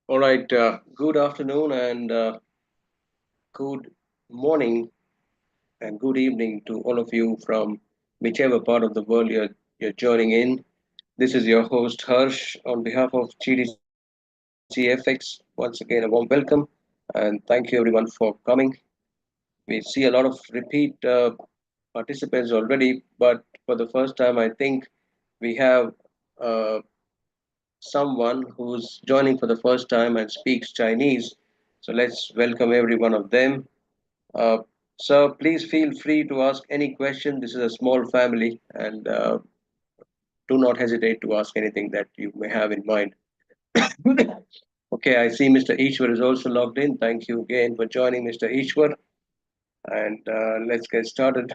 All right. Good afternoon and good morning and good evening to all of you from whichever part of the world you're joining in. This is your host Harsh on behalf of GTCFX. Once again, a warm welcome and thank you everyone for coming. We see a lot of repeat participants already, but for the first time, I think we have uh, someone who's joining for the first time and speaks Chinese. So let's welcome every one of them. Uh, so please feel free to ask any question. This is a small family, and do not hesitate to ask anything that you may have in mind. Okay, I see Mr. Ishwar is also logged in. Thank you again for joining, Mr. Ishwar. And let's get started.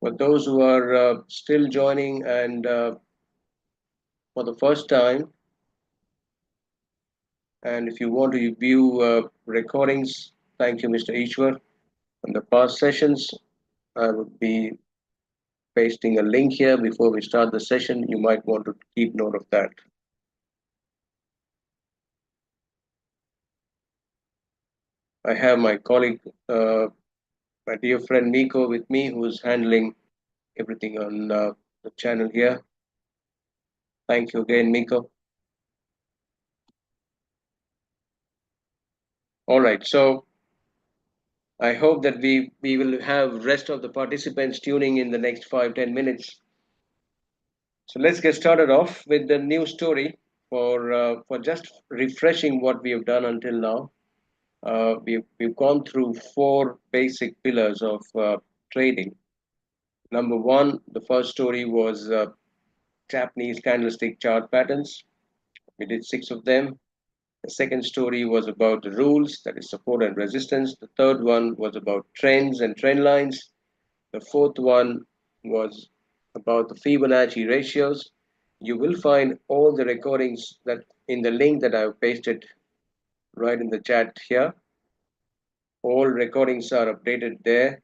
For those who are still joining and for the first time, and if you want to view recordings, thank you, Mr. Ishwar. On the past sessions, I would be pasting a link here before we start the session. You might want to keep note of that. I have my colleague, my dear friend Miko with me, who is handling everything on the channel here. Thank you again, Miko. All right, so I hope that we will have rest of the participants tuning in the next 5-10 minutes. So let's get started off with the new story for just refreshing what we have done until now. We've gone through four basic pillars of trading. Number one, the first story was Japanese candlestick chart patterns. We did six of them. The second story was about the rules, that is support and resistance. The third one was about trends and trend lines. The fourth one was about the Fibonacci ratios. You will find all the recordings that in the link that I've pasted right in the chat here. All recordings are updated there.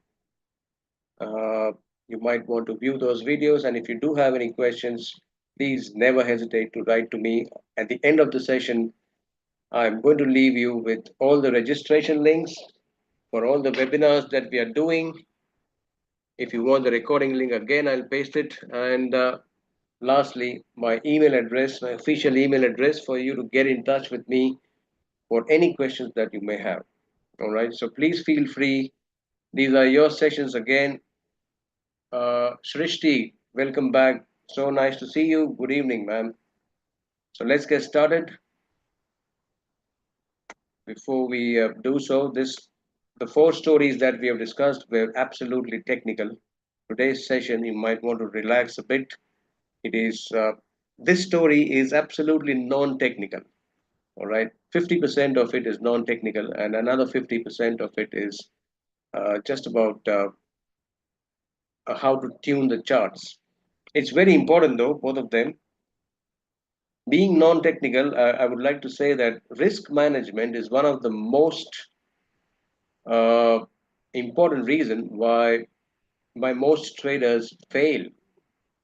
Uh, you might want to view those videos, and if you do have any questions, please never hesitate to write to me. At the end of the session, I'm going to leave you with all the registration links for all the webinars that we are doing. If you want the recording link again, I'll paste it. And lastly, my email address, my official email address for you to get in touch with me for any questions that you may have. All right, so please feel free. These are your sessions again. Shrishti, welcome back. So nice to see you. Good evening, ma'am. So let's get started. Before we do so, the four stories that we have discussed were absolutely technical. Today's session, you might want to relax a bit. It is this story is absolutely non-technical. All right, 50% of it is non-technical, and another 50% of it is just about how to tune the charts. It's very important, though, both of them. Being non-technical, I would like to say that risk management is one of the most uh, important reason why most traders fail,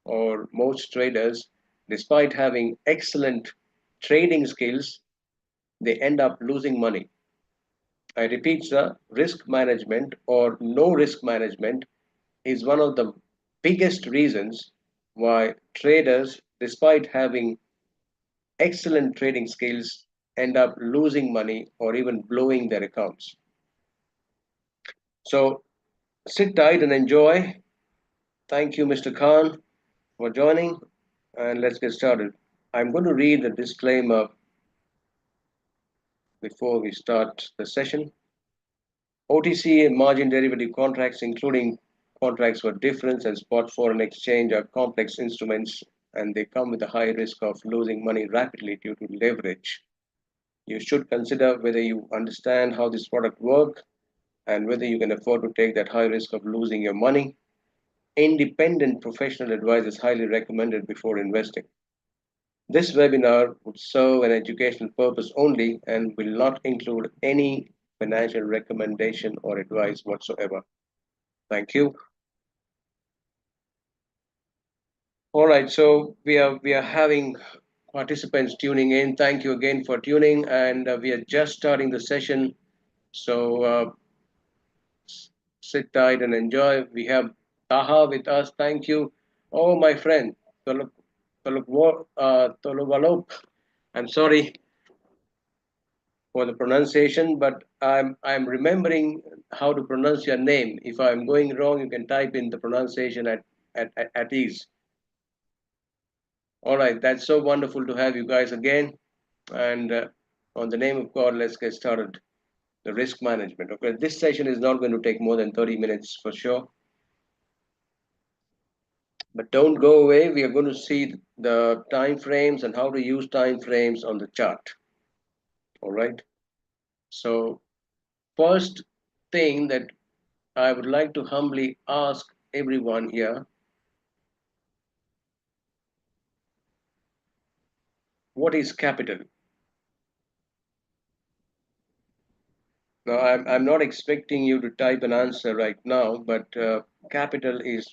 or most traders, despite having excellent trading skills, they end up losing money. I repeat, sir, risk management or no risk management is one of the biggest reasons why traders, despite having excellent trading skills, end up losing money or even blowing their accounts. So sit tight and enjoy. Thank you, Mr. Khan, for joining, and let's get started. I'm going to read the disclaimer before we start the session. OTC and margin derivative contracts, including contracts for difference and spot foreign exchange, are complex instruments and they come with a high risk of losing money rapidly due to leverage. You should consider whether you understand how this product works and whether you can afford to take that high risk of losing your money. Independent professional advice is highly recommended before investing. This webinar would serve an educational purpose only and will not include any financial recommendation or advice whatsoever. Thank you. All right, so we are having participants tuning in, thank you again for tuning. And we are just starting the session. So sit tight and enjoy. We have Taha with us. Thank you. Oh, my friend, Toluvalop. I'm sorry for the pronunciation, but I'm remembering how to pronounce your name. If I'm going wrong, you can type in the pronunciation at ease. All right, that's so wonderful to have you guys again. And on the name of God, let's get started. The risk management. Okay, this session is not going to take more than 30 minutes for sure. But don't go away. We are going to see the time frames and how to use time frames on the chart. All right. So first thing that I would like to humbly ask everyone here, what is capital? Now, I'm not expecting you to type an answer right now, but capital is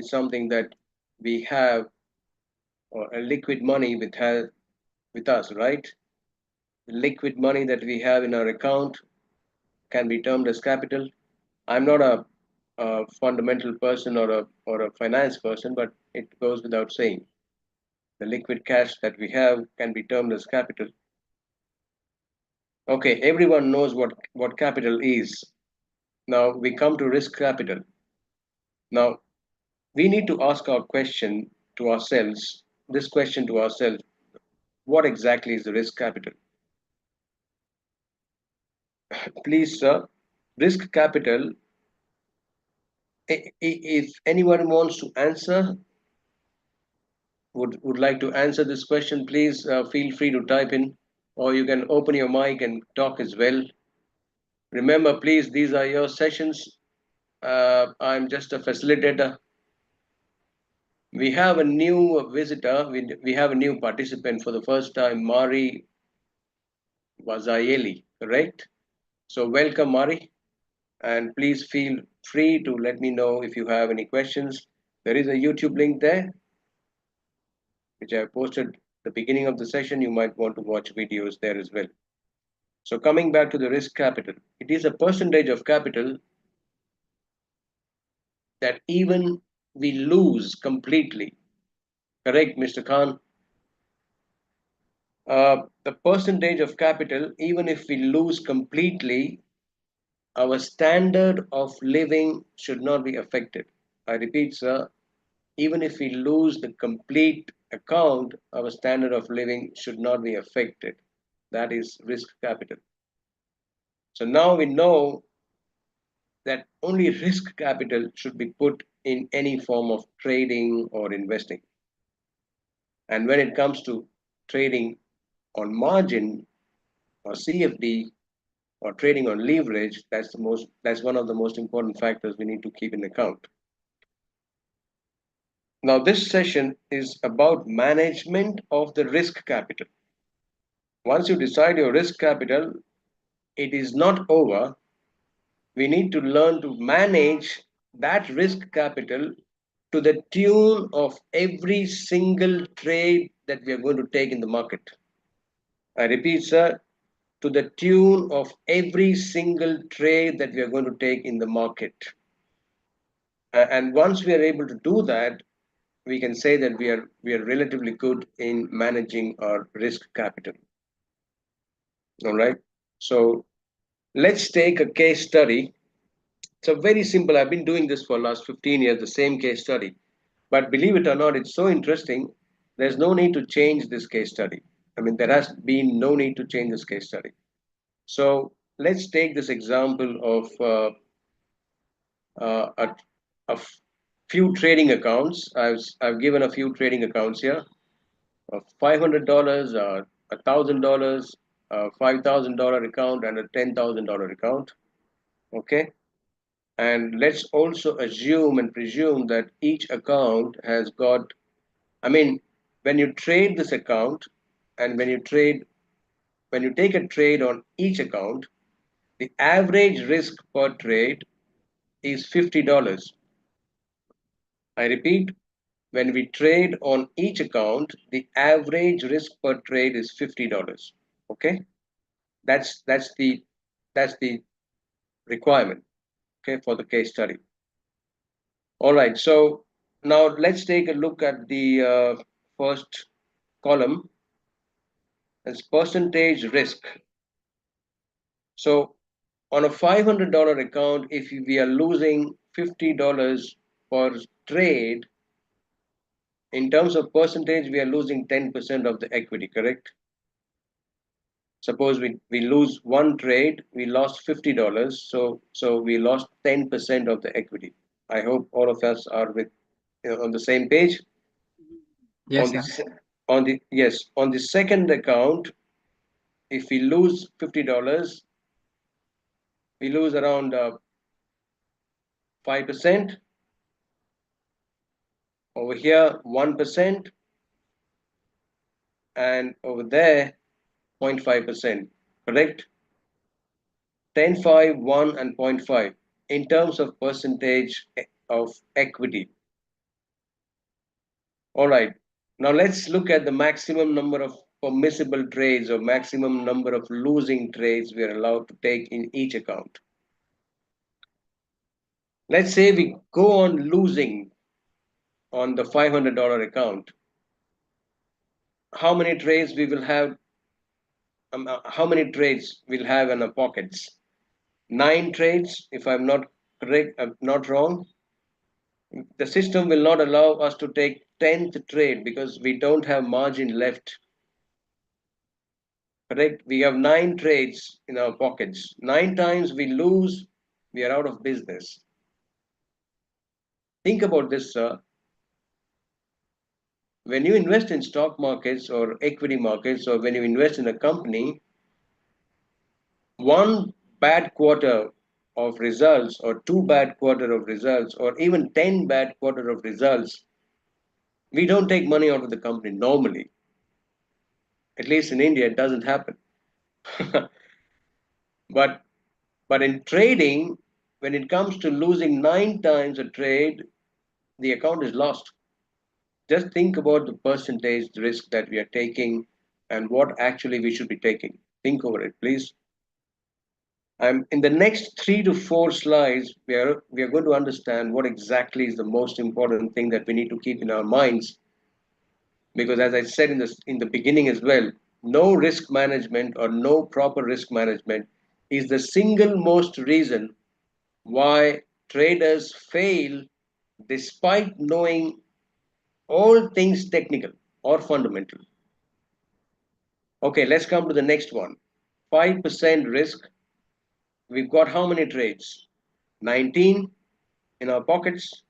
something that we have, or a liquid money with us, right? The liquid money that we have in our account can be termed as capital. I'm not a fundamental person or a finance person, but it goes without saying. The liquid cash that we have can be termed as capital. Okay, everyone knows what capital is. Now we come to risk capital. Now we need to ask our question to ourselves, this question to ourselves, what exactly is the risk capital? Please, sir, risk capital, if anyone wants to answer, would like to answer this question, please feel free to type in, or you can open your mic and talk as well. Remember, please, these are your sessions. I'm just a facilitator. We have a new visitor. We have a new participant for the first time, Mari Wazayeli, correct? So welcome, Mari, and please feel free to let me know if you have any questions. There is a YouTube link there, which I posted the beginning of the session. You might want to watch videos there as well. So coming back to the risk capital, it is a percentage of capital that even we lose completely. Correct, Mr. Khan? The percentage of capital, even if we lose completely, our standard of living should not be affected. I repeat, sir, even if we lose the complete account, our standard of living should not be affected. That is risk capital. So now we know that only risk capital should be put in any form of trading or investing. And when it comes to trading on margin or CFD or trading on leverage, that's one of the most important factors we need to keep in account. Now, this session is about management of the risk capital. Once you decide your risk capital, it is not over. We need to learn to manage that risk capital to the tune of every single trade that we are going to take in the market. I repeat, sir, to the tune of every single trade that we are going to take in the market. And once we are able to do that, we can say that we are relatively good in managing our risk capital. All right. So let's take a case study. It's a very simple. I've been doing this for the last 15 years, the same case study. But believe it or not, it's so interesting. There's no need to change this case study. I mean, there has been no need to change this case study. So let's take this example of a few trading accounts. I've given a few trading accounts here of $500, $1,000, $5,000 account, and a $10,000 account. Okay, and let's also assume and presume that each account has got. I mean, when you trade this account, and when you take a trade on each account, the average risk per trade is $50. I repeat, when we trade on each account, the average risk per trade is $50. Okay, that's the requirement. Okay, for the case study. All right. So now let's take a look at the first column as percentage risk. So on a $500 account, if we are losing $50 per trade, in terms of percentage, we are losing 10% of the equity, correct? Suppose we lose one trade, we lost $50, so we lost 10% of the equity. I hope all of us are on the same page. On Yes, the sir. on the second account, if we lose $50, we lose around 5%. Over here, 1%, and over there, 0.5%. Correct? 10, 5, 1, and zero point 0.5 in terms of percentage of equity. All right. Now let's look at the maximum number of permissible trades or maximum number of losing trades we are allowed to take in each account. Let's say we go on losing on the $500 account. How many trades we will have? How many trades we'll have in our pockets? 9 trades, if I'm not correct, I'm not wrong. The system will not allow us to take 10th trade because we don't have margin left. Correct? We have 9 trades in our pockets. 9 times we lose, we are out of business. Think about this, sir. When you invest in stock markets or equity markets, or when you invest in a company, one bad quarter of results, or 2 bad quarter of results, or even 10 bad quarter of results, we don't take money out of the company normally. At least in India, it doesn't happen. but but in trading, when it comes to losing 9 times a trade, the account is lost. Just think about the percentage risk that we are taking and what actually we should be taking. Think over it, please. In the next 3 to 4 slides, we are going to understand what exactly is the most important thing that we need to keep in our minds. Because as I said in the beginning as well, no risk management or no proper risk management is the single most reason why traders fail despite knowing all things technical or fundamental. Okay, let's come to the next one. 5% risk. We've got how many trades? 19 in our pockets.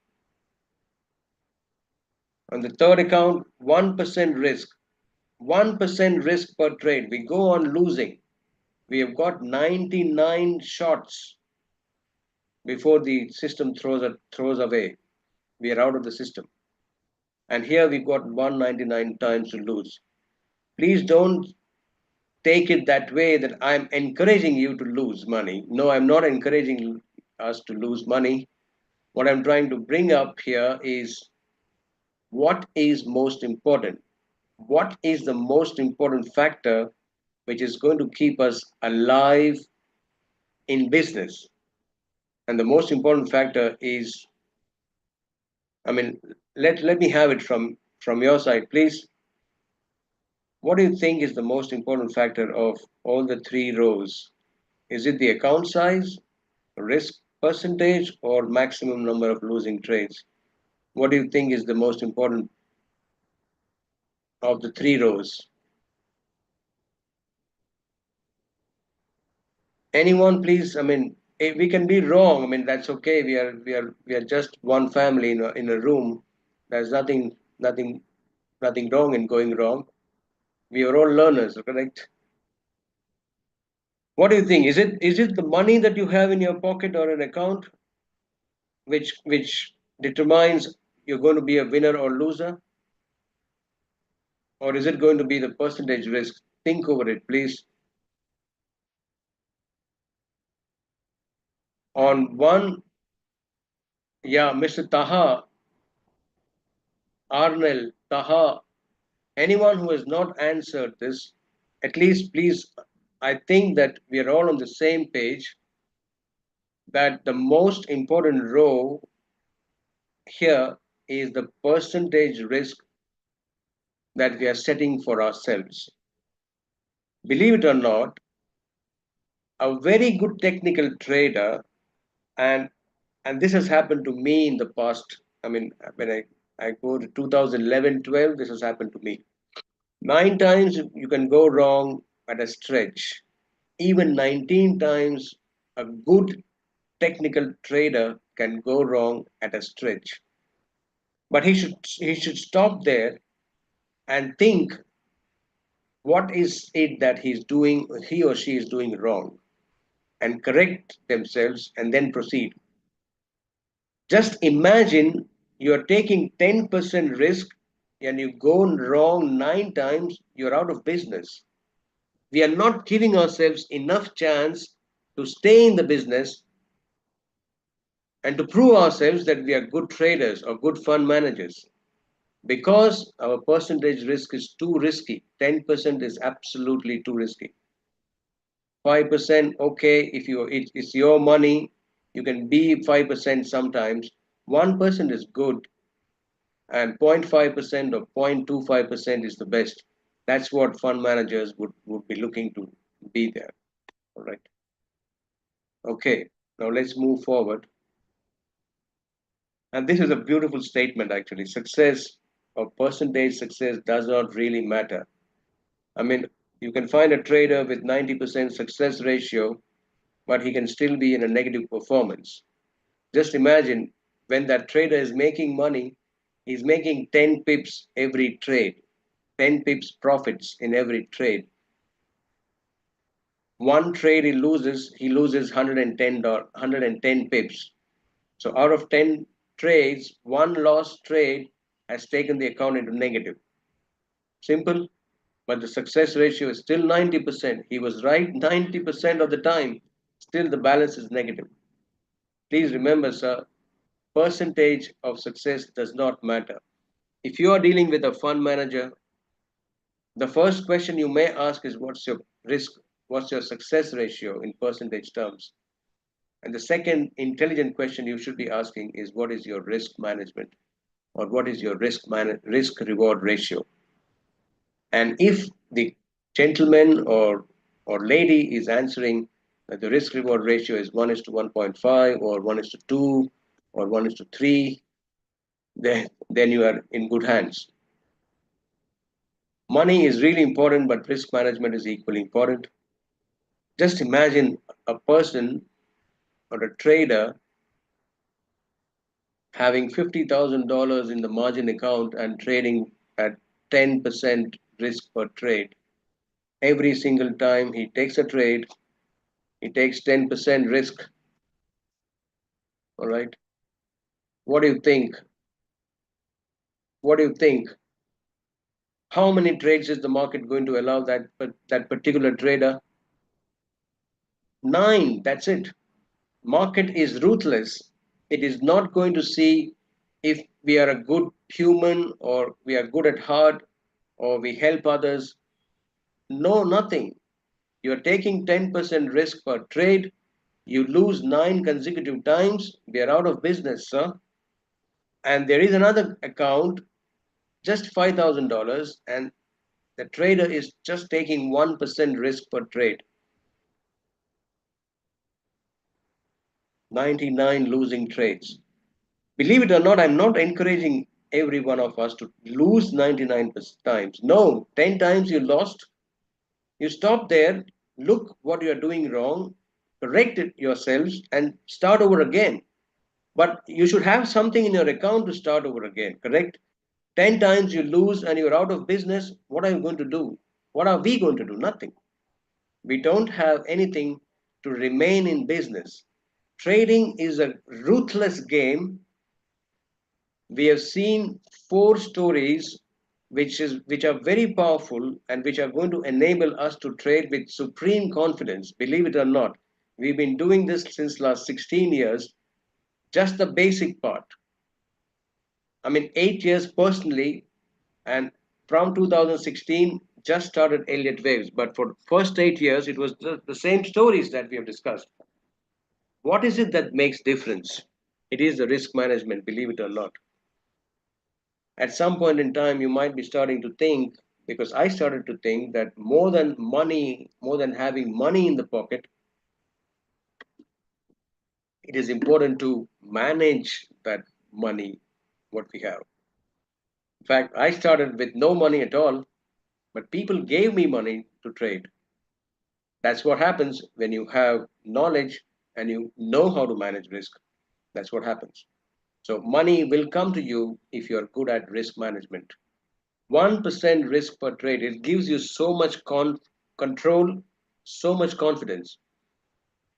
On the third account, 1% risk. 1% risk per trade. We go on losing. We have got 99 shots before the system throws away. We are out of the system. And here we've got 199 times to lose. Please don't take it that way that I'm encouraging you to lose money. No, I'm not encouraging us to lose money. What I'm trying to bring up here is what is most important. What is the most important factor which is going to keep us alive in business? And the most important factor is, I mean, let me have it from your side, please. What do you think is the most important factor of all the 3 rows? Is it the account size, risk percentage, or maximum number of losing trades? What do you think is the most important of the 3 rows? Anyone, please? I mean, we can be wrong. I mean, that's okay. We are just one family in a room. There's nothing wrong in going wrong. We are all learners, correct? What do you think? Is it the money that you have in your pocket or an account which determines you're going to be a winner or loser? Or is it going to be the percentage risk? Think over it, please. On one, yeah, Mr. Taha, Arnel, Taha, anyone who has not answered this, at least please, I think that we are all on the same page that the most important row here is the percentage risk that we are setting for ourselves. Believe it or not, a very good technical trader, and and this has happened to me in the past. I mean, when I go to 2011, 12, this has happened to me. 9 times you can go wrong at a stretch. Even 19 times a good technical trader can go wrong at a stretch. But he should stop there and think what is it that he or she is doing wrong, and correct themselves and then proceed. Just imagine you are taking 10% risk and you go wrong 9 times, you're out of business. We are not giving ourselves enough chance to stay in the business and to prove ourselves that we are good traders or good fund managers, because our percentage risk is too risky. 10% is absolutely too risky. 5%, okay, if it's your money, you can be 5% sometimes. 1% is good, and 0.5% or 0.25% is the best. That's what fund managers would be looking to be there. All right. Okay, now let's move forward. And this is a beautiful statement actually. Success or percentage success does not really matter. I mean, you can find a trader with 90% success ratio, but he can still be in a negative performance. Just imagine when that trader is making money, he's making 10 pips every trade, 10 pips profits in every trade. One trade he loses 110 pips. So out of 10 trades, one lost trade has taken the account into negative. Simple, but the success ratio is still 90%. He was right 90% of the time. Still, the balance is negative. Please remember, sir, percentage of success does not matter. If you are dealing with a fund manager, the first question you may ask is what's your risk, what's your success ratio in percentage terms? And the second intelligent question you should be asking is what is your risk management, or what is your risk reward ratio? And if the gentleman or lady is answering that the risk reward ratio is 1 is to 1.5 or 1 is to 2 or 1 is to 3, then you are in good hands. Money is really important, but risk management is equally important. Just imagine a person or a trader having $50,000 in the margin account and trading at 10% risk per trade. Every single time he takes a trade, he takes 10% risk. All right. What do you think? What do you think? How many trades is the market going to allow that particular trader? 9. That's it. Market is ruthless. It is not going to see if we are a good human or we are good at heart or we help others. No, nothing. You're taking 10% risk per trade. You lose 9 consecutive times. We are out of business, sir. And there is another account, just $5,000, and the trader is just taking 1% risk per trade. 99 losing trades. Believe it or not, I'm not encouraging every one of us to lose 99 times. No, 10 times you lost. You stop there, look what you are doing wrong, correct it yourselves, and start over again. But you should have something in your account to start over again, correct? 10 times you lose and you're out of business. What are you going to do? What are we going to do? Nothing. We don't have anything to remain in business. Trading is a ruthless game. We have seen 4 stories which are very powerful and which are going to enable us to trade with supreme confidence. Believe it or not, we've been doing this since last 16 years. Just the basic part. I mean, 8 years personally, and from 2016 just started Elliott Waves. But for the first 8 years, it was the same stories that we have discussed. What is it that makes difference? It is the risk management, believe it or not. At some point in time, you might be starting to think, because I started to think that more than money, more than having money in the pocket, it is important to manage that money, what we have. In fact, I started with no money at all, but people gave me money to trade. That's what happens when you have knowledge and you know how to manage risk. That's what happens. So money will come to you if you're good at risk management. 1% risk per trade, it gives you so much control, so much confidence.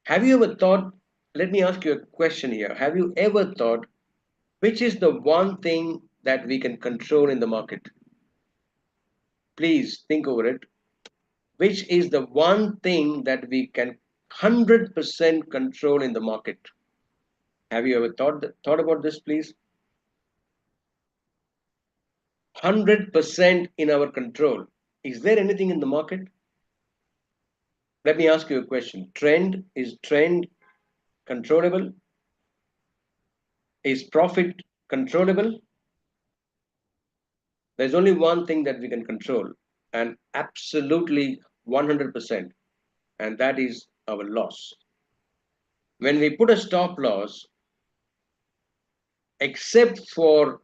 Have you ever thought, let me ask you a question here. Have you ever thought, which is the one thing that we can control in the market? Please think over it. Which is the one thing that we can 100% control in the market? Have you ever thought about this, please? 100% in our control. Is there anything in the market? Let me ask you a question. Trend controllable? Is profit controllable? There's only one thing that we can control, and absolutely 100%, and that is our loss. When we put a stop loss, except for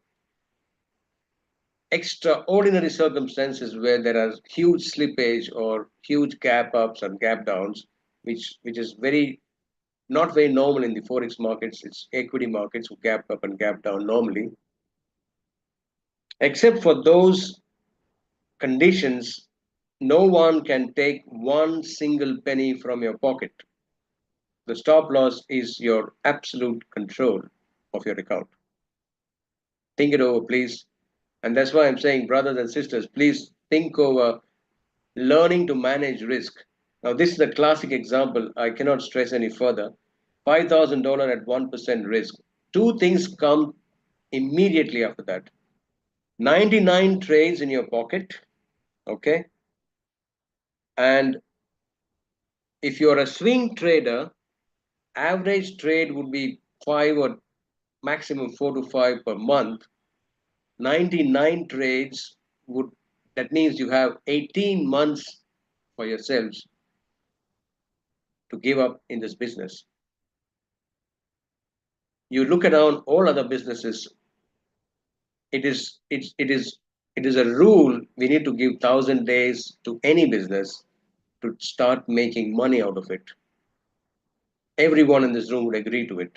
extraordinary circumstances where there are huge slippage or huge gap ups and gap downs, which is very not very normal in the forex markets. It's equity markets who gap up and gap down normally. Except for those conditions, no one can take one single penny from your pocket. The stop loss is your absolute control of your account. Think it over, please. And that's why I'm saying, brothers and sisters, please think over learning to manage risk. Now, this is a classic example. I cannot stress any further. $5,000 at 1% risk. Two things come immediately after that. 99 trades in your pocket, okay? And if you're a swing trader, average trade would be 5 or maximum 4 to 5 per month. 99 trades would, that means you have 18 months for yourselves to give up in this business. You look around all other businesses, it is it is a rule. We need to give 1,000 days to any business to start making money out of it. Everyone in this room would agree to it,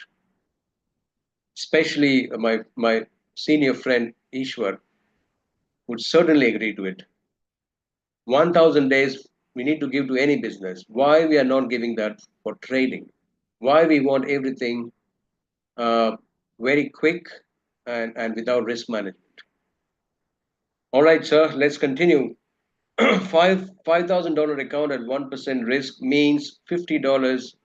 especially my senior friend Ishwar would certainly agree to it. 1,000 days we need to give to any business. Why we are not giving that for trading? Why we want everything uh, very quick and without risk management? All right, sir, let's continue. $5,000 account at 1% risk means $50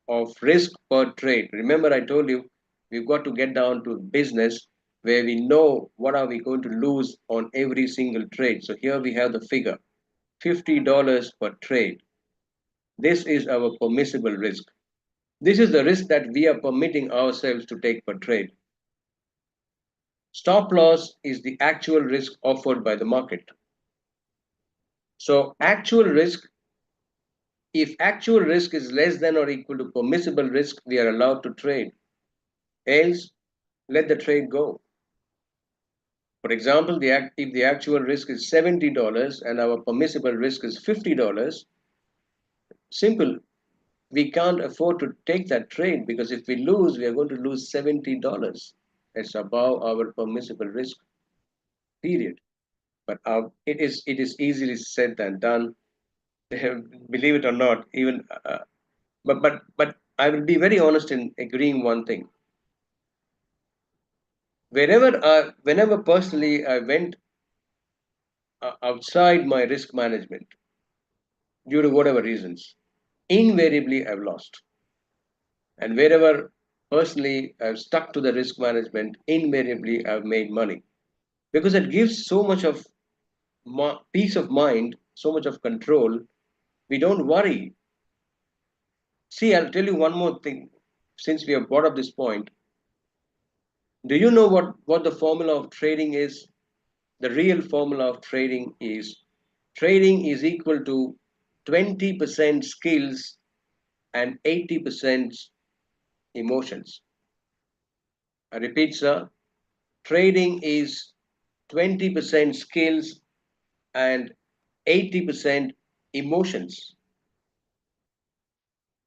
of risk per trade. Remember, I told you we've got to get down to business where we know what are we going to lose on every single trade. So here we have the figure, $50 per trade. This is our permissible risk. This is the risk that we are permitting ourselves to take per trade. Stop loss is the actual risk offered by the market. So actual risk, if actual risk is less than or equal to permissible risk, we are allowed to trade. Else, let the trade go. For example, if the actual risk is $70 and our permissible risk is $50, simple. We can't afford to take that trade because if we lose, we are going to lose $70. It's above our permissible risk, period. But it is easily said than done. Believe it or not, even but I will be very honest in agreeing one thing. Whenever personally I went outside my risk management due to whatever reasons, invariably I've lost. And wherever personally, I've stuck to the risk management. Invariably, I've made money because it gives so much of peace of mind, so much of control. We don't worry. See, I'll tell you one more thing. Since we have brought up this point, do you know what the formula of trading is? The real formula of trading is equal to 20% skills and 80% emotions. I repeat, sir, trading is 20% skills and 80% emotions.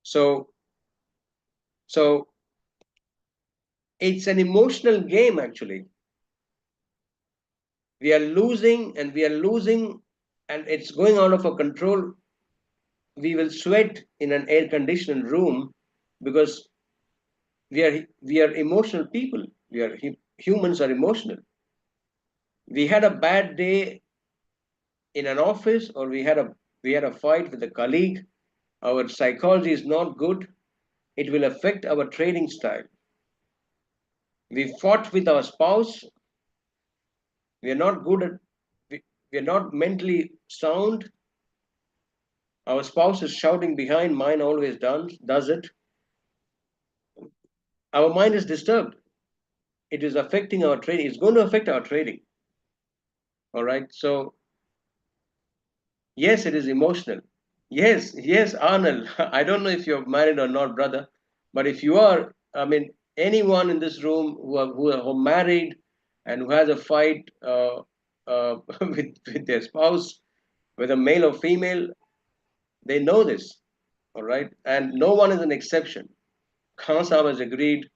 So, so it's an emotional game actually. We are losing and we are losing and it's going out of our control. We will sweat in an air conditioned room because we are emotional people. Humans are emotional. We had a bad day in an office or we had a fight with a colleague. Our psychology is not good. It will affect our trading style. We fought with our spouse. We are not good at we are not mentally sound. Our spouse is shouting behind, mine always does it. Our mind is disturbed. It is affecting our trading. It's going to affect our trading. All right. So yes, it is emotional. Yes, yes, Arnold. I don't know if you're married or not, brother, but if you are, I mean, anyone in this room who are married and who has a fight with their spouse, whether male or female, they know this. All right. And no one is an exception. Khan Sahib has agreed.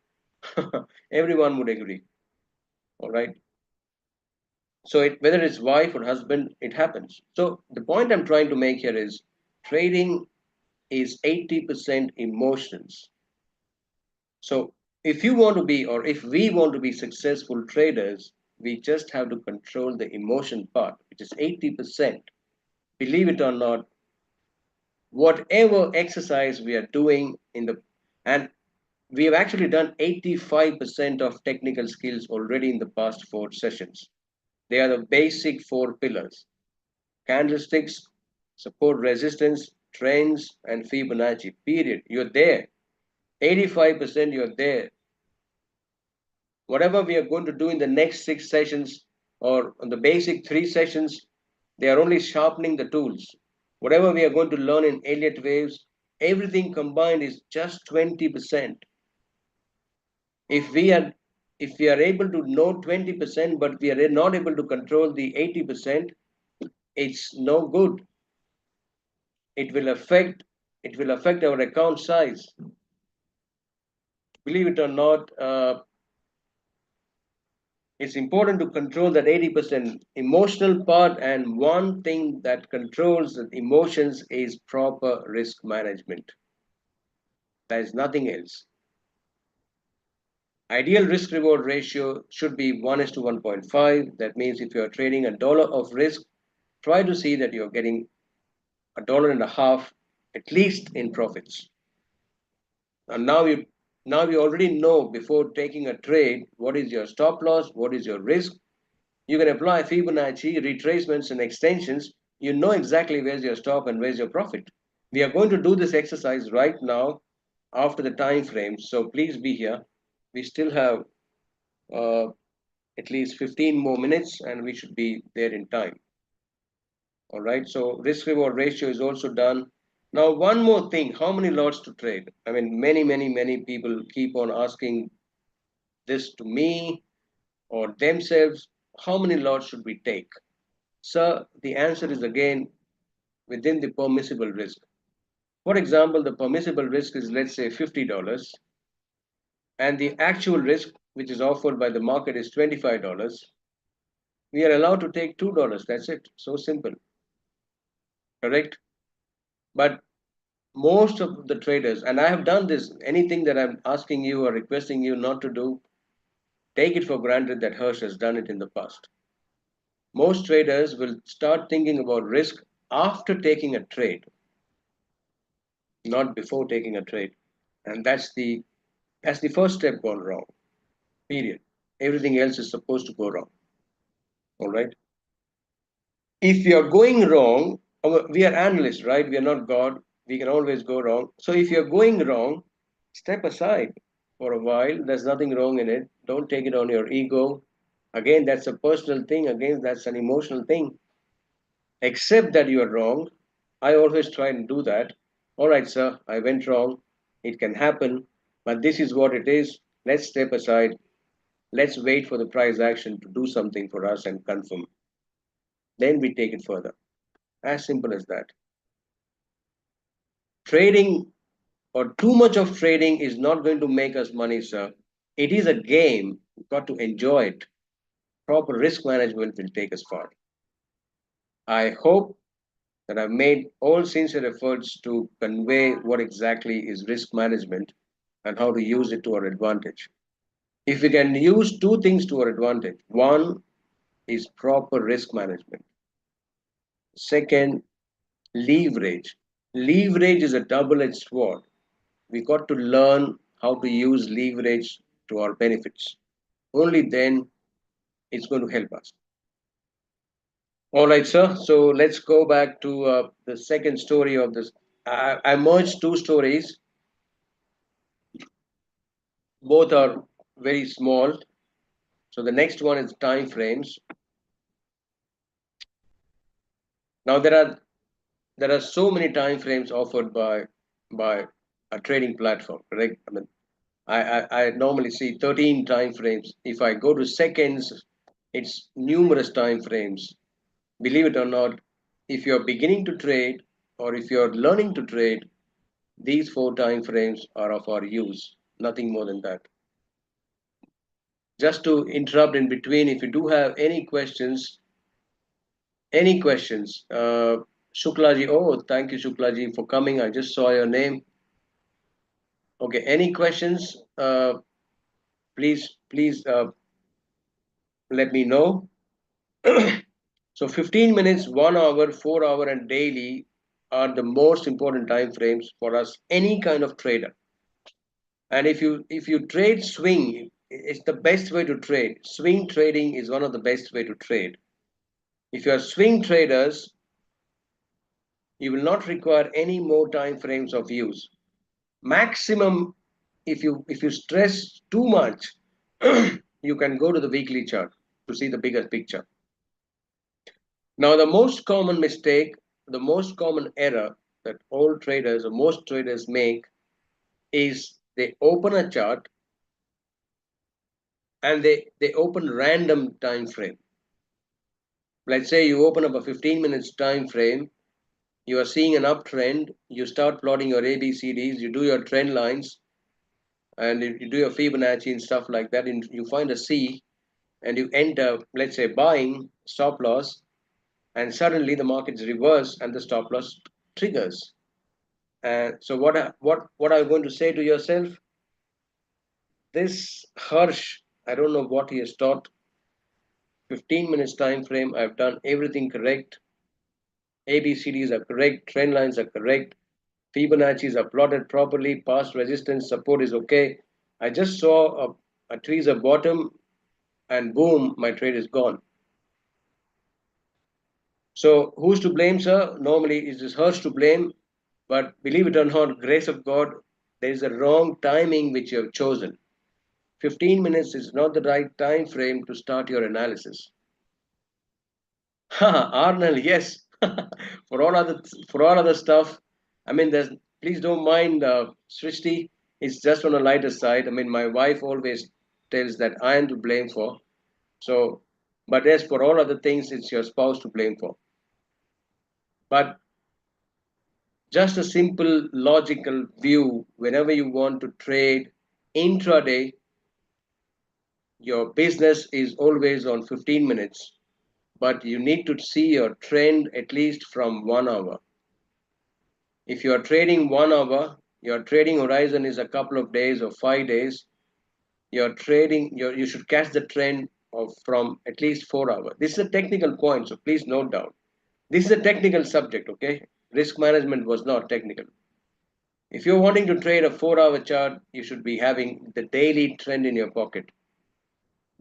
Everyone would agree. All right. So whether it's wife or husband, it happens. So the point I'm trying to make here is trading is 80% emotions. So if you want to be, or if we want to be successful traders, we just have to control the emotion part, which is 80%. Believe it or not, whatever exercise we are doing and we have actually done 85% of technical skills already in the past 4 sessions. They are the basic 4 pillars: candlesticks, support resistance, trends, and Fibonacci. Period. You're there. 85% you're there. Whatever we are going to do in the next 6 sessions or on the basic 3 sessions, they are only sharpening the tools. Whatever we are going to learn in Elliott waves, everything combined is just 20%. If we are if we are able to know 20%, but we are not able to control the 80%, it's no good. It will affect our account size. Believe it or not, it's important to control that 80% emotional part, and one thing that controls the emotions is proper risk management. There is nothing else. Ideal risk reward ratio should be 1 is to 1.5. That means if you are trading $1 of risk, try to see that you're getting $1.50 at least in profits. And now you already know before taking a trade what is your stop loss, what is your risk. You can apply Fibonacci, retracements, and extensions. You know exactly where's your stop and where's your profit. We are going to do this exercise right now after the time frame. So please be here. We still have uh, at least 15 more minutes and we should be there in time. All right. So risk reward ratio is also done. Now, one more thing, how many lots to trade? I mean, many people keep on asking this to me or themselves. How many lots should we take? Sir, the answer is again within the permissible risk. For example, the permissible risk is, let's say, $50, and the actual risk, which is offered by the market, is $25. We are allowed to take $2. That's it. So simple. Correct? But most of the traders, and I have done this, anything that I'm asking you or requesting you not to do, take it for granted that Hirsch has done it in the past. Most traders will start thinking about risk after taking a trade, not before taking a trade. And that's the That's the first step gone wrong. Period. Everything else is supposed to go wrong. All right. If you're going wrong, we are analysts, right? We are not God. We can always go wrong. So if you're going wrong, step aside for a while. There's nothing wrong in it. Don't take it on your ego. Again, that's a personal thing. Again, that's an emotional thing. Accept that you are wrong. I always try and do that. All right, sir, I went wrong. It can happen, but this is what it is. Let's step aside. Let's wait for the price action to do something for us and confirm. Then we take it further. As simple as that. Trading or too much of trading is not going to make us money, sir. It is a game. You've got to enjoy it. Proper risk management will take us far. I hope that I've made all sincere efforts to convey what exactly is risk management and how to use it to our advantage. If we can use two things to our advantage, one is proper risk management. Second, leverage. Leverage is a double edged sword. We got to learn how to use leverage to our benefits. Only then it's going to help us. All right, sir. So let's go back to the second story of this. I merged two stories. Both are very small. So the next one is time frames. Now there are so many time frames offered by a trading platform, correct? I mean, I normally see 13 time frames. If I go to seconds, it's numerous time frames. Believe it or not, if you're beginning to trade or if you're learning to trade, these four time frames are of our use. Nothing more than that. Just to interrupt in between, if you do have any questions, Shuklaji, oh, thank you, Shuklaji, for coming. I just saw your name. Okay, any questions? Please let me know. So 15 minutes, 1 hour, 4 hour, and daily are the most important time frames for us, any kind of trader. And if you trade swing, it's the best way to trade. Swing trading is one of the best way to trade. If you are swing traders, you will not require any more time frames of use. Maximum, if you stress too much, you can go to the weekly chart to see the bigger picture. Now, the most common mistake, the most common error that all traders or most traders make is they open a chart and they open random time frame. Let's say you open up a 15 minutes time frame, you are seeing an uptrend, you start plotting your ABCDs, you do your trend lines, and you do your Fibonacci and stuff like that, and you find a C, and you enter, let's say, buying stop loss, and suddenly the market's reverse and the stop loss triggers. And so what are you going to say to yourself? This Harsh, I don't know what he has taught. 15 minutes time frame, I've done everything correct. ABCDs are correct, trend lines are correct, Fibonacci's are plotted properly, past resistance support is okay. I just saw a tree's a bottom and boom, my trade is gone. So who's to blame, sir? Normally it is hers to blame, but believe it or not, grace of God, there is a wrong timing which you have chosen. 15 minutes is not the right time frame to start your analysis. Arnold, yes. For all other stuff, I mean, please don't mind Srishti. It's just on a lighter side. I mean, my wife always tells that I am to blame for. So, but yes, for all other things, it's your spouse to blame for. But just a simple logical view, whenever you want to trade intraday, your business is always on 15 minutes, but you need to see your trend at least from 1 hour. If you are trading 1 hour, your trading horizon is a couple of days or 5 days. You should catch the trend of from at least 4 hours. This is a technical point, so please note down. This is a technical subject, okay? Risk management was not technical. If you're wanting to trade a 4-hour chart, you should be having the daily trend in your pocket.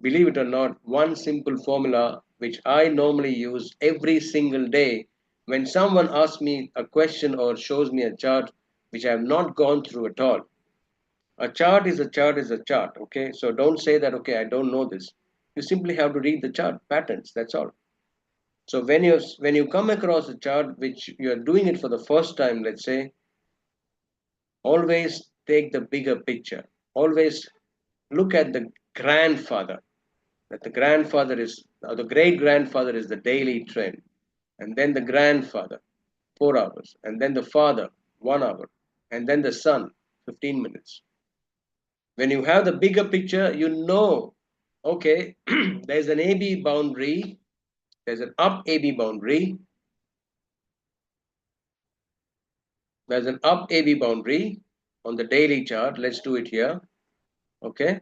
Believe it or not, one simple formula which I normally use every single day when someone asks me a question or shows me a chart which I have not gone through at all. A chart is a chart is a chart, okay? So don't say that, okay, I don't know this. You simply have to read the chart patterns, that's all. So when you come across a chart which you are doing it for the first time, let's say, always take the bigger picture. Always look at the grandfather. That the grandfather is, or the great grandfather is the daily trend, and then the grandfather, 4 hours, and then the father, 1 hour, and then the son, 15 minutes. When you have the bigger picture, you know, okay, there's an AB boundary, there's an up AB boundary, there's an up AB boundary on the daily chart. Let's do it here. Okay.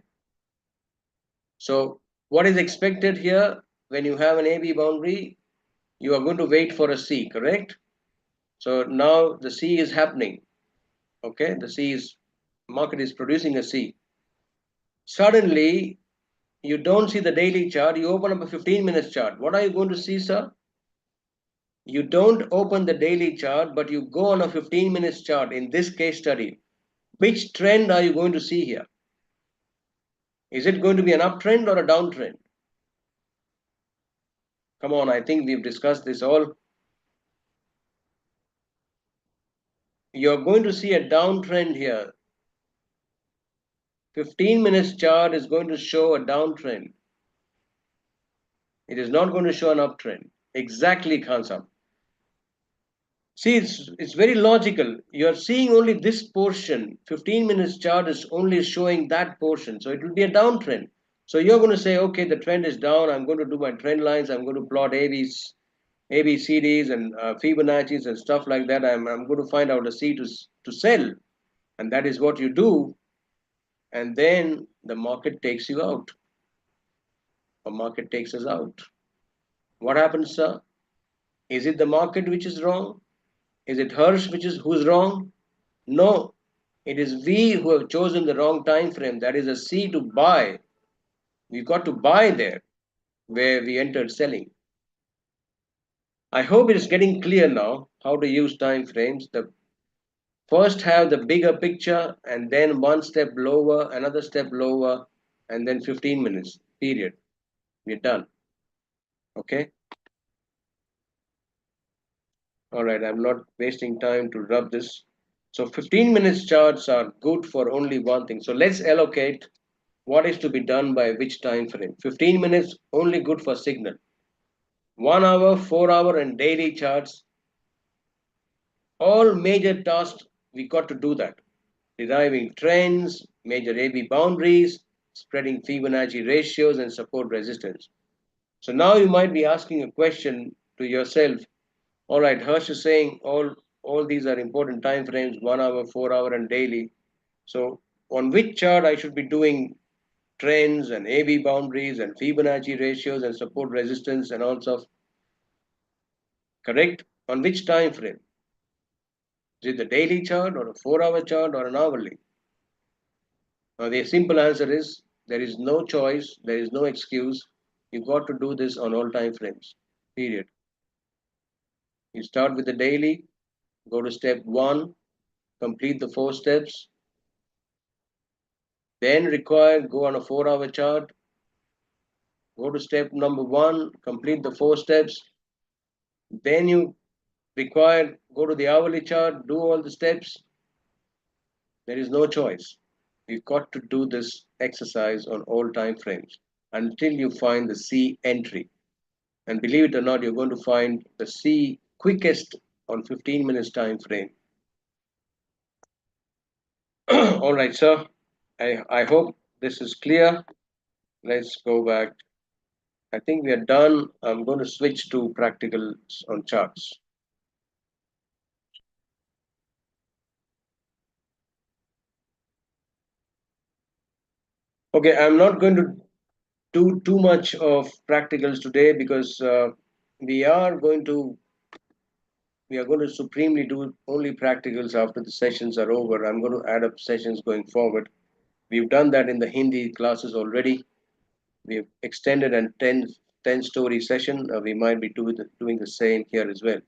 So what is expected here when you have an AB boundary? You are going to wait for a C, correct? So now the C is happening. Okay. The C is, market is producing a C. Suddenly, you don't see the daily chart. You open up a 15 minutes chart. What are you going to see, sir? You don't open the daily chart, but you go on a 15 minutes chart in this case study. Which trend are you going to see here? Is it going to be an uptrend or a downtrend? Come on, I think we've discussed this all. You're going to see a downtrend here. 15 minutes chart is going to show a downtrend. It is not going to show an uptrend. Exactly, Khansam. See, it's very logical. You're seeing only this portion. 15 minutes chart is only showing that portion. So it will be a downtrend. So you're going to say, okay, the trend is down. I'm going to do my trend lines. I'm going to plot ABCDs and Fibonacci's and stuff like that. I'm going to find out a C to sell. And that is what you do. And then the market takes you out. The market takes us out. What happens, sir? Is it the market which is wrong? Is it Hirsch who's wrong? No, it is we who have chosen the wrong time frame. That is a C to buy. We got to buy there where we entered selling. I hope it is getting clear now how to use time frames. The first have the bigger picture and then one step lower, another step lower, and then 15 minutes period. We're done. Okay. All right. I'm not wasting time to rub this. So 15 minutes charts are good for only one thing. So let's allocate what is to be done by which time frame. 15 minutes only good for signal. 1 hour, 4 hour, and daily charts, all major tasks we got to do that. Deriving trends, major AB boundaries, spreading Fibonacci ratios, and support resistance. So now you might be asking a question to yourself. All right, Hirsch is saying all these are important time frames, 1 hour, 4 hour, and daily. So on which chart I should be doing trends and AB boundaries and Fibonacci ratios and support resistance and all stuff? Correct? On which time frame? Is it the daily chart or a 4 hour chart or an hourly? Now the simple answer is there is no choice, there is no excuse. You got to do this on all time frames. Period. You start with the daily, go to step one, complete the 4 steps, then require go on a 4 hour chart, go to step number one, complete the 4 steps, then you require go to the hourly chart, do all the steps. There is no choice. You've got to do this exercise on all time frames until you find the C entry. And believe it or not, you're going to find the C quickest on 15 minutes time frame. All right, sir. I hope this is clear. Let's go back. I think we are done. I'm going to switch to practicals on charts. Okay, I'm not going to do too much of practicals today because we are going to we are going to supremely do only practicals after the sessions are over. I'm going to add up sessions going forward. We've done that in the Hindi classes already. We've extended a 10 story session. We might be doing the same here as well.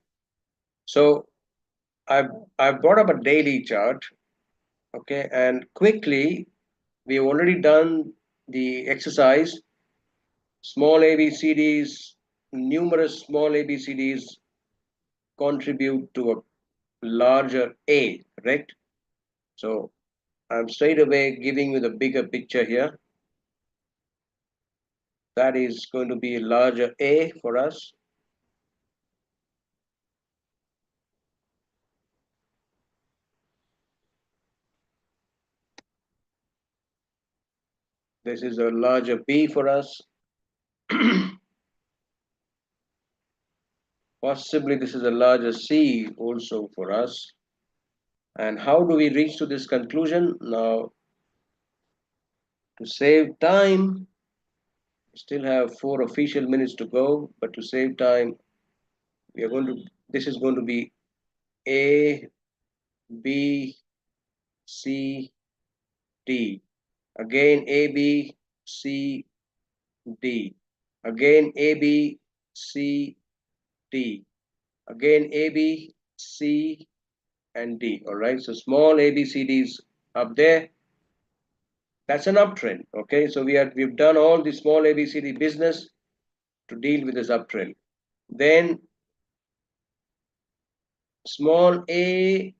So I've, I've brought up a daily chart. Okay. And quickly, we've already done the exercise, small ABCDs, numerous small ABCDs contribute to a larger A, correct? So I'm straight away giving you the bigger picture here. That is going to be a larger A for us. This is a larger B for us. Possibly this is a larger C also for us. And how do we reach to this conclusion? Now, to save time, we still have 4 official minutes to go, but to save time, we are going to, this is going to be A, B, C, D. Again, A, B, C, D. Again, A, B, C, D. Again, A, B, C, and D. All right. So small ABCDs up there. That's an uptrend. Okay. So we've done all the small ABCD business to deal with this uptrend. Then small A,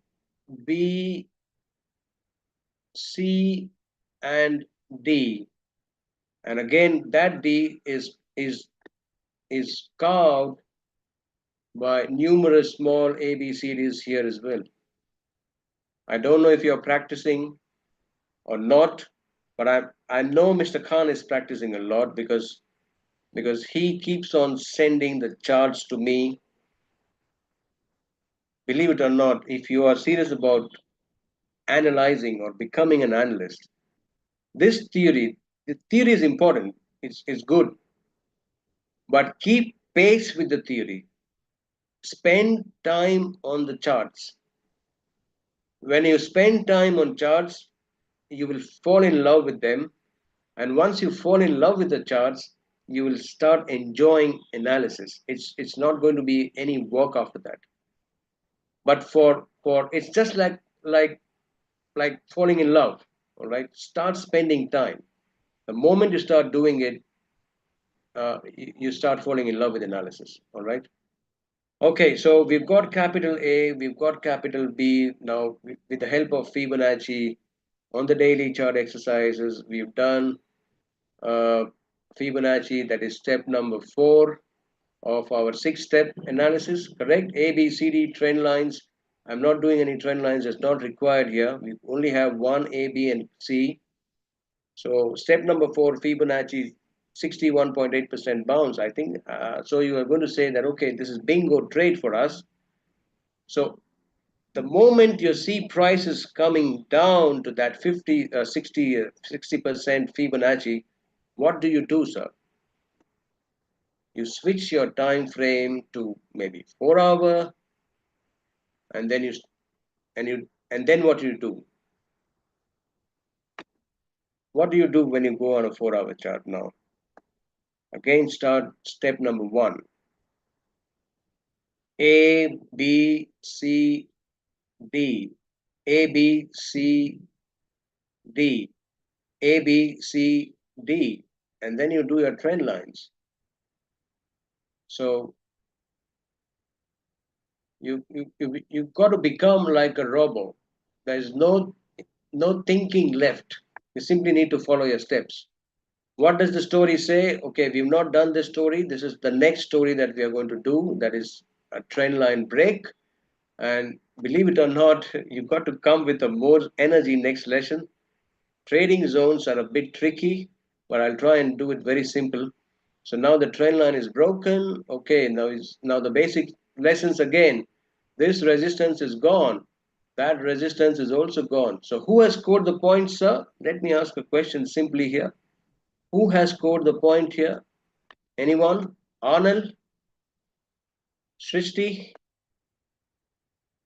B, C, and D. And again, that D is carved by numerous small ABCDs here as well. I don't know if you're practicing or not, but I know Mr. Khan is practicing a lot because he keeps on sending the charts to me. Believe it or not, if you are serious about analyzing or becoming an analyst, this theory, the theory is important. It's good, but keep pace with the theory. Spend time on the charts. When you spend time on charts, you will fall in love with them. And once you fall in love with the charts, you will start enjoying analysis. It's not going to be any work after that. But for it's just like falling in love. All right. Start spending time. The moment you start doing it, you start falling in love with analysis. All right. Okay, so we've got capital A, we've got capital B. Now, with the help of Fibonacci on the daily chart exercises, we've done uh, Fibonacci, that is step number 4 of our 6-step analysis, correct? A, B, C, D trend lines. I'm not doing any trend lines, it's not required here. We only have one A, B, and C. So step number 4, Fibonacci 61.8% bounce. I think so. You are going to say that, okay, this is bingo trade for us. So the moment you see prices coming down to that 60% Fibonacci, what do you do, sir? You switch your time frame to maybe 4 hour, and then and then what do you do? What do you do when you go on a 4 hour chart now? Again, start step number 1. A, B, C, D. A, B, C, D. A, B, C, D. And then you do your trend lines. So you've got to become like a robot. There's no thinking left. You simply need to follow your steps. What does the story say? Okay, we've not done this story. This is the next story that we are going to do. That is a trend line break. And believe it or not, you've got to come with a more energy next lesson. Trading zones are a bit tricky, but I'll try and do it very simple. So now the trend line is broken. Okay, now the basic lessons again. This resistance is gone. That resistance is also gone. So who has scored the point, sir? Let me ask a question simply here. Who has scored the point here? Anyone? Arnold? Srishti?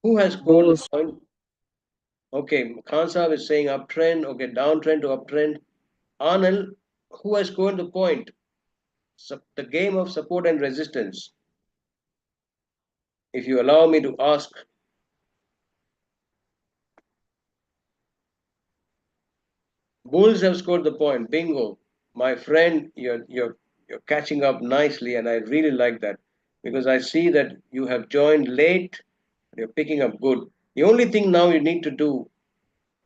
Who has scored the Bulls. point? Okay, Khan Saab is saying uptrend. Okay, downtrend to uptrend. Anil, who has scored the point? The game of support and resistance. If you allow me to ask, Bulls have scored the point. Bingo, my friend, you're catching up nicely, and I really like that because I see that you have joined late. You're picking up good. The only thing now you need to do,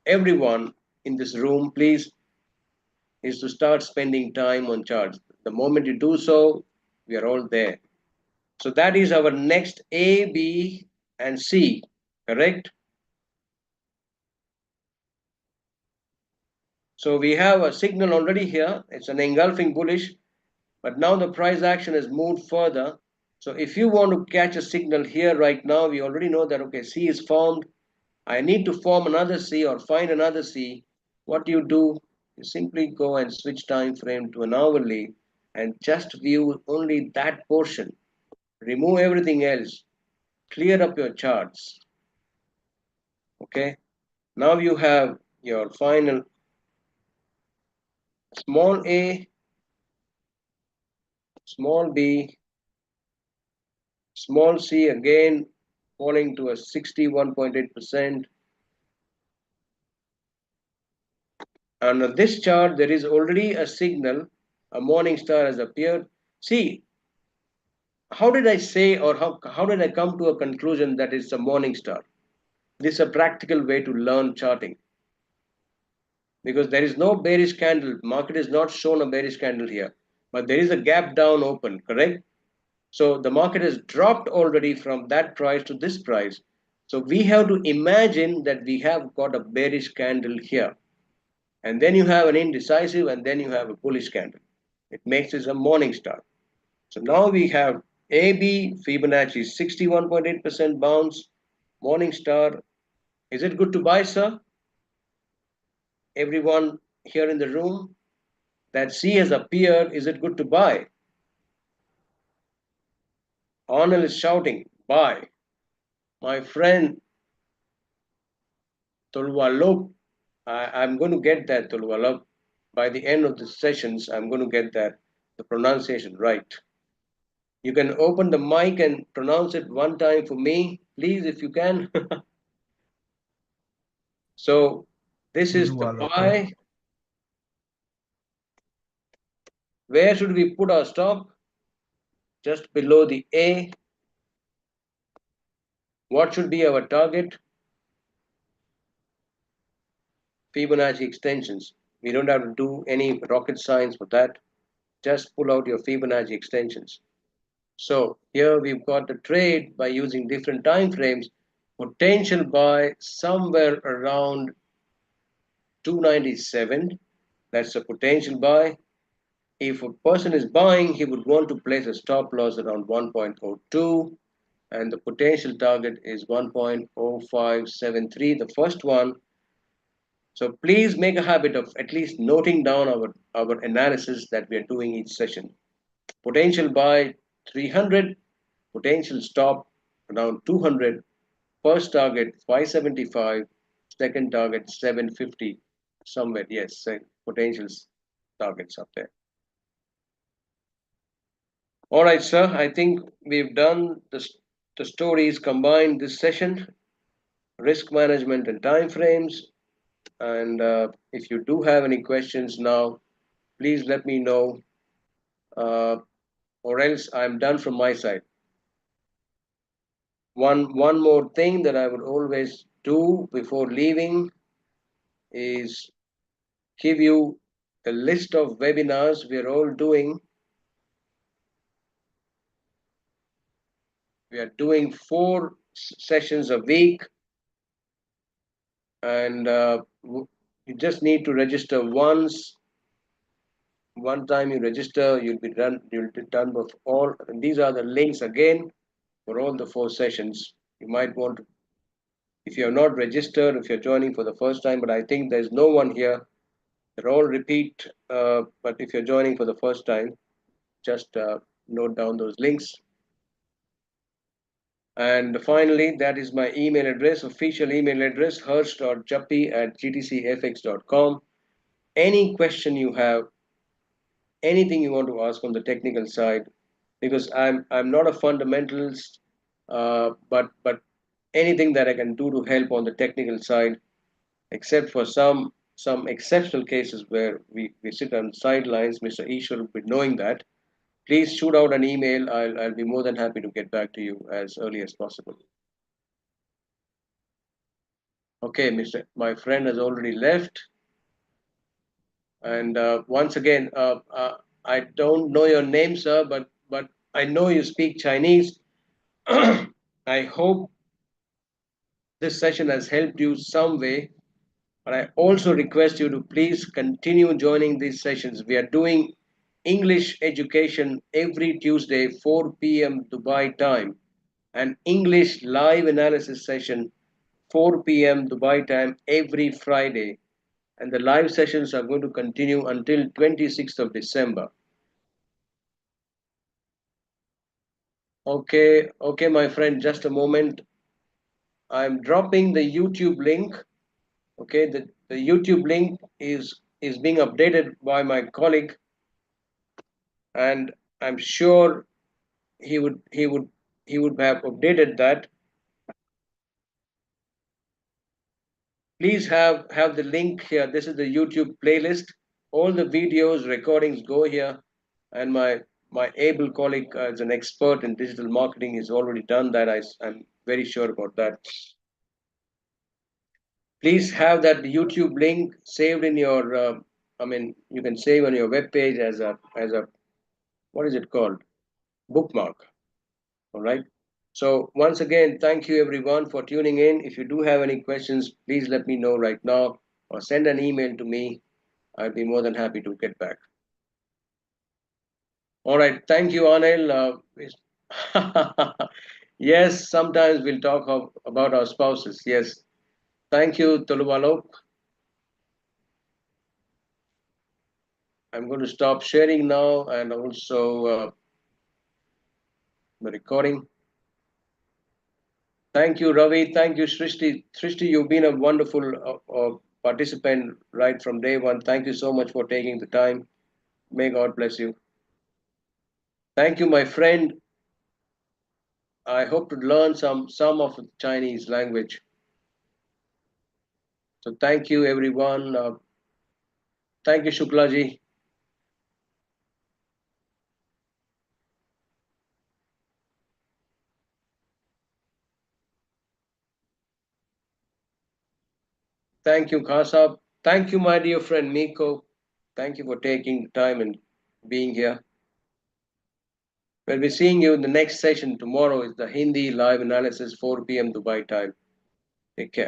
everyone in this room, please, is to start spending time on charts. The moment you do so, we are all there. So that is our next A, B, and C, correct? So we have a signal already here. It's an engulfing bullish, but now the price action has moved further. So if you want to catch a signal here right now, we already know that, okay, C is formed. I need to form another C or find another C. What do? You simply go and switch time frame to an hourly and just view only that portion. Remove everything else. Clear up your charts. Okay. Now you have your final small a, small b, small c again falling to a 61.8%. And on this chart, there is already a signal, a morning star has appeared. See, how did I say, or how did I come to a conclusion that it's a morning star? This is a practical way to learn charting because there is no bearish candle. Market is not shown a bearish candle here, but there is a gap down open, correct? So the market has dropped already from that price to this price. So we have to imagine that we have got a bearish candle here. And then you have an indecisive and then you have a bullish candle. It makes it a morning star. So now we have AB, Fibonacci 61.8% bounce, morning star. Is it good to buy, sir? Everyone here in the room, that C has appeared. Is it good to buy? Arnold is shouting, buy. My friend Tulwalop, I'm going to get that, Tulwalop. By the end of the sessions, I'm going to get that, the pronunciation right. You can open the mic and pronounce it one time for me, please, if you can. So this is the Tulualapa. buy. Where should we put our stop? Just below the A. What should be our target? Fibonacci extensions. We don't have to do any rocket science for that. Just pull out your Fibonacci extensions. So here we've got the trade by using different time frames. Potential buy somewhere around 297. That's a potential buy. If a person is buying, he would want to place a stop loss around 1.02, and the potential target is 1.0573, the first one. So please make a habit of at least noting down our analysis that we are doing each session. Potential buy 300, potential stop around 200, first target 575, second target 750, somewhere, yes, potential targets up there. All right, sir, I think we've done the stories combined this session, risk management and time frames. And if you do have any questions now, please let me know, uh, or else I'm done from my side. One more thing that I would always do before leaving is give you the list of webinars we are all doing. We are doing 4 sessions a week, and you just need to register once. One time you register, You'll be done with all. And these are the links again for all the 4 sessions. You might want to, if you have not registered, if you're joining for the first time, but I think there's no one here. They're all repeat. But if you're joining for the first time, just note down those links. And finally, that is my email address, official email address, hirsch.jappi@gtcfx.com. Any question you have, anything you want to ask on the technical side, because I'm not a fundamentalist, but anything that I can do to help on the technical side, except for some exceptional cases where we sit on sidelines. Mr. Ishwar will be knowing that. Please shoot out an email. I'll be more than happy to get back to you as early as possible. Okay, My friend has already left, and once again, I don't know your name, sir, but I know you speak Chinese. I hope this session has helped you some way. But I also request you to please continue joining these sessions. We are doing English education every Tuesday, 4 p.m. Dubai time, and English live analysis session, 4 p.m. Dubai time, every Friday. And the live sessions are going to continue until 26th of December. Okay, my friend, just a moment. I'm dropping the YouTube link. Okay, the YouTube link is being updated by my colleague, and I'm sure he would he would he would have updated that. Please have the link here. This is the YouTube playlist. All the videos, recordings go here, and my able colleague as an expert in digital marketing has already done that. I'm very sure about that. Please have that YouTube link saved in your. I mean, you can save on your web page as a what is it called, bookmark. All right. So once again, thank you everyone for tuning in. If you do have any questions, please let me know right now or send an email to me. I'll be more than happy to get back. All right. Thank you, Anil. Yes, sometimes we'll talk about our spouses. Yes. Thank you, Toluvalok. I'm going to stop sharing now and also the recording. Thank you, Ravi. Thank you, Srishti. Srishti, you've been a wonderful participant right from day one. Thank you so much for taking the time. May God bless you. Thank you, my friend. I hope to learn some of the Chinese language. So thank you, everyone. Thank you, Shuklaji. Thank you, Kasab. Thank you, my dear friend Miko. Thank you for taking the time and being here. We'll be seeing you in the next session tomorrow. Is the Hindi live analysis, 4 p.m. Dubai time. Take care.